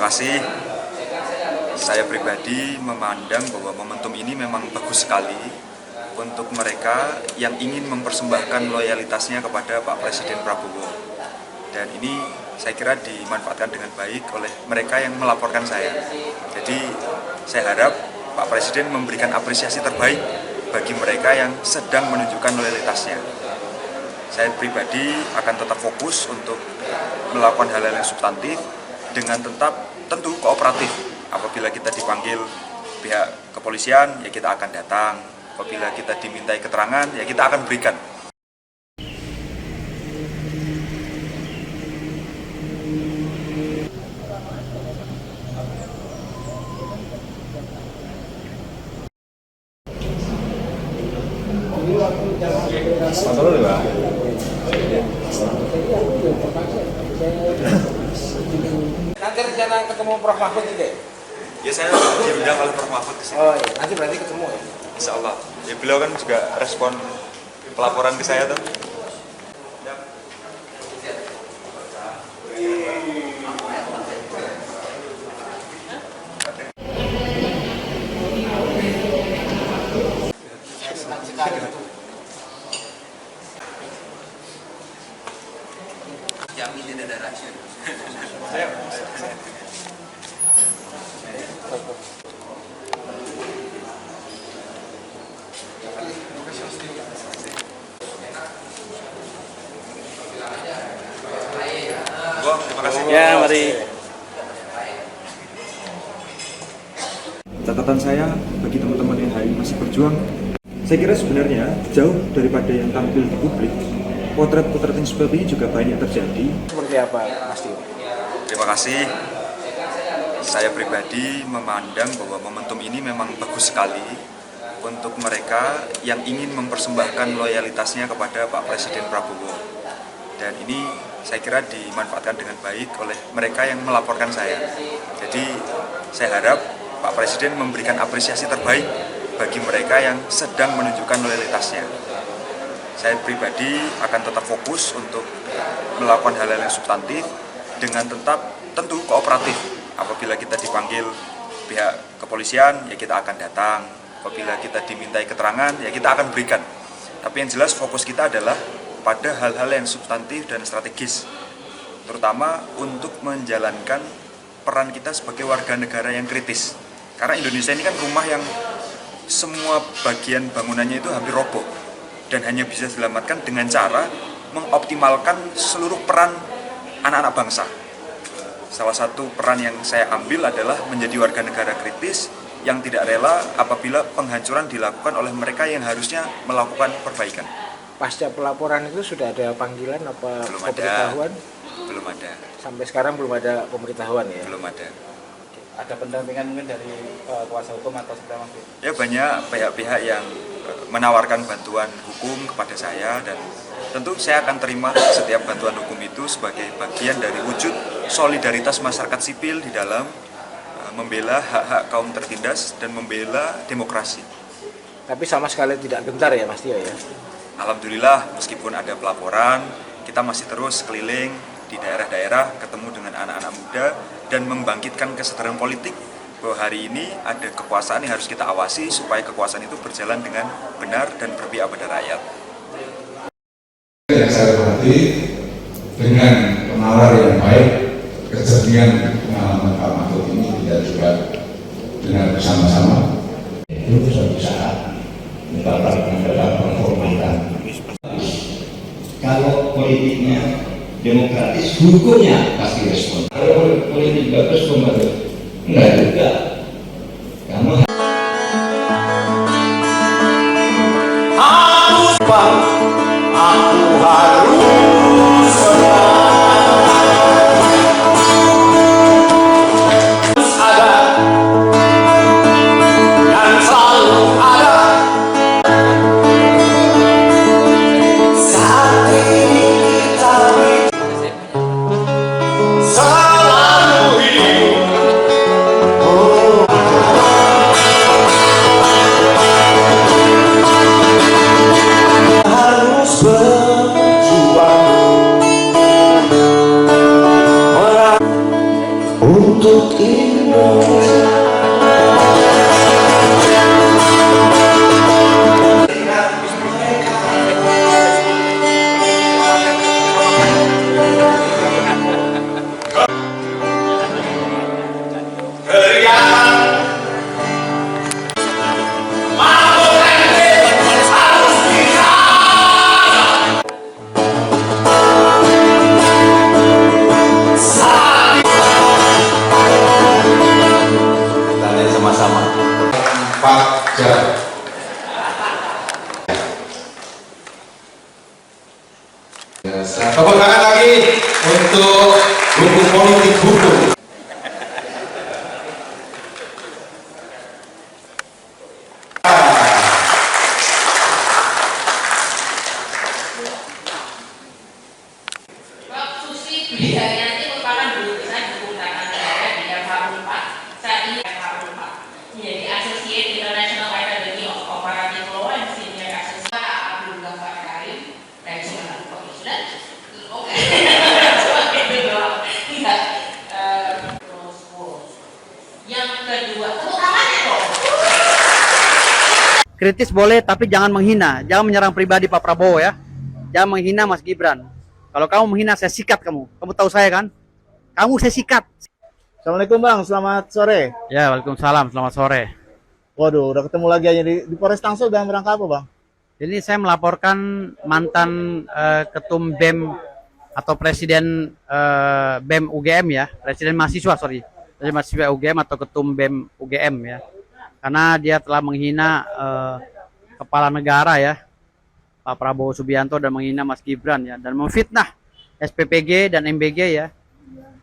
Terima kasih. Saya pribadi memandang bahwa momentum ini memang bagus sekali untuk mereka yang ingin mempersembahkan loyalitasnya kepada Pak Presiden Prabowo. Dan ini saya kira dimanfaatkan dengan baik oleh mereka yang melaporkan saya. Jadi saya harap Pak Presiden memberikan apresiasi terbaik bagi mereka yang sedang menunjukkan loyalitasnya. Saya pribadi akan tetap fokus untuk melakukan hal-hal yang substantif dengan tentu kooperatif. Apabila kita dipanggil pihak kepolisian, ya kita akan datang. Apabila kita dimintai keterangan, ya kita akan berikan. Nanti rencana ketemu Prof. Mahfud itu? Ya saya diundang oleh Prof. Mahfud ke sini. Oh iya, nanti berarti ketemu ya? Insya Allah. Ya beliau kan juga respon pelaporan ke saya tuh. Jamin tidak ada racun. Terima kasih. Ya, mari. Catatan saya bagi teman-teman yang hari ini masih berjuang, saya kira sebenarnya jauh daripada yang tampil di publik, potret-potret yang seperti ini juga banyak terjadi. Seperti apa, Mas Tio? Terima kasih. Saya pribadi memandang bahwa momentum ini memang bagus sekali untuk mereka yang ingin mempersembahkan loyalitasnya kepada Pak Presiden Prabowo. Dan ini saya kira dimanfaatkan dengan baik oleh mereka yang melaporkan saya. Jadi saya harap Pak Presiden memberikan apresiasi terbaik bagi mereka yang sedang menunjukkan loyalitasnya. Saya pribadi akan tetap fokus untuk melakukan hal-hal yang substantif dengan tentu kooperatif. Apabila kita dipanggil pihak kepolisian, ya kita akan datang. Apabila kita dimintai keterangan, ya kita akan berikan. Tapi yang jelas fokus kita adalah pada hal-hal yang substantif dan strategis, terutama untuk menjalankan peran kita sebagai warga negara yang kritis. Karena Indonesia ini kan rumah yang semua bagian bangunannya itu hampir roboh dan hanya bisa diselamatkan dengan cara mengoptimalkan seluruh peran anak-anak bangsa. Salah satu peran yang saya ambil adalah menjadi warga negara kritis yang tidak rela apabila penghancuran dilakukan oleh mereka yang harusnya melakukan perbaikan. Pasca pelaporan itu sudah ada panggilan apa pemberitahuan? Belum ada. Sampai sekarang belum ada pemberitahuan ya? Belum ada. Ada pendampingan mungkin dari kuasa hukum atau seperti apa? Ya banyak pihak-pihak yang menawarkan bantuan hukum kepada saya dan tentu saya akan terima setiap bantuan hukum itu sebagai bagian dari wujud solidaritas masyarakat sipil di dalam membela hak-hak kaum tertindas dan membela demokrasi. Tapi sama sekali tidak gentar ya Mas Tio ya? Alhamdulillah meskipun ada pelaporan, kita masih terus keliling di daerah-daerah ketemu dengan anak-anak muda dan membangkitkan kesadaran politik bahwa hari ini ada kekuasaan yang harus kita awasi supaya kekuasaan itu berjalan dengan benar dan berpihak pada rakyat. Yang saya hormati dengan penawar yang baik, kejadian pengalaman Pak Mahfud ini kita juga dengar bersama-sama. Itu suatu saat mendapat penghormatan. Kalau politiknya demokratis, hukumnya pasti respon. Kalau politik bagus, enggak juga. Kamu aku harus ada dan selalu ada. Saat ini kita selalu hidup untuk Indonesia. Tanya sama-sama 4 jam. Tepuk tangan lagi untuk buku politik hukum. Susi Bidayati nanti merupakan guru besar hukum tata negara di FH4. Saat ini FH4 menjadi Associate International Academy of Comparative Law and Senior Associate Abdul Ghaffar Karim dari Sumatera Utara. Oke. Seperti itu doang. Tidak. Terus. Yang kedua, tepuk tangannya dong. Kritis boleh, tapi jangan menghina. Jangan menyerang pribadi Pak Prabowo ya. Jangan menghina Mas Gibran. Kalau kamu menghina, saya sikat kamu. Kamu tahu saya kan? Kamu saya sikat. Assalamualaikum Bang, selamat sore. Ya, waalaikumsalam. Selamat sore. Waduh, udah ketemu lagi aja di Polres Tangsel dalam rangka apa Bang? Ini saya melaporkan mantan ketum BEM atau presiden BEM UGM ya. Presiden mahasiswa, Presiden mahasiswa UGM atau ketum BEM UGM ya. Karena dia telah menghina kepala negara ya. Pak Prabowo Subianto dan menghina Mas Gibran ya, dan memfitnah SPPG dan MBG ya,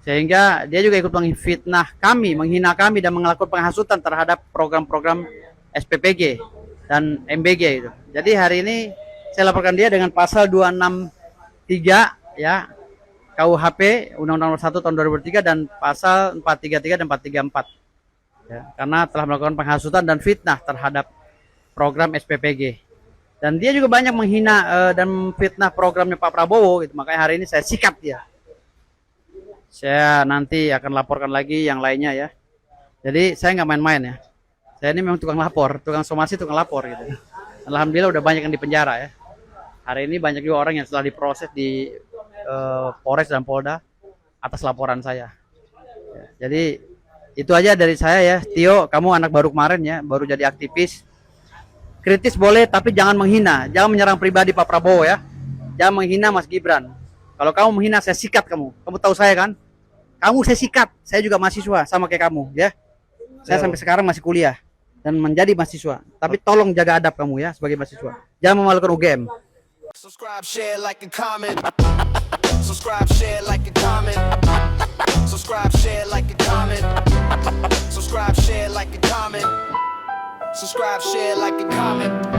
sehingga dia juga ikut memfitnah kami, menghina kami dan melakukan penghasutan terhadap program-program SPPG dan MBG itu. Jadi hari ini saya laporkan dia dengan pasal 263 ya KUHP Undang-Undang Nomor 1 Tahun 2003 dan pasal 433 dan 434 ya, karena telah melakukan penghasutan dan fitnah terhadap program SPPG. Dan dia juga banyak menghina dan fitnah programnya Pak Prabowo gitu. Makanya hari ini saya sikat dia. Saya nanti akan laporkan lagi yang lainnya ya. Jadi saya nggak main-main ya. Saya ini memang tukang lapor, tukang somasi, tukang lapor gitu. Alhamdulillah udah banyak yang di penjara ya. Hari ini banyak juga orang yang setelah diproses di Polres dan Polda atas laporan saya. Ya, jadi itu aja dari saya ya. Tio, kamu anak baru kemarin ya, baru jadi aktivis. Kritis boleh, tapi jangan menghina. Jangan menyerang pribadi Pak Prabowo ya. Jangan menghina Mas Gibran. Kalau kamu menghina, saya sikat kamu. Kamu tahu saya kan? Kamu saya sikat. Saya juga mahasiswa, sama kayak kamu ya. Saya sampai sekarang masih kuliah dan menjadi mahasiswa. Tapi tolong jaga adab kamu ya sebagai mahasiswa. Jangan memalukan UGM. Subscribe, share, like, and comment. Subscribe, share, like, and comment. Subscribe, share, like, and comment. Subscribe, share, like, and comment. Subscribe, share, like, and comment.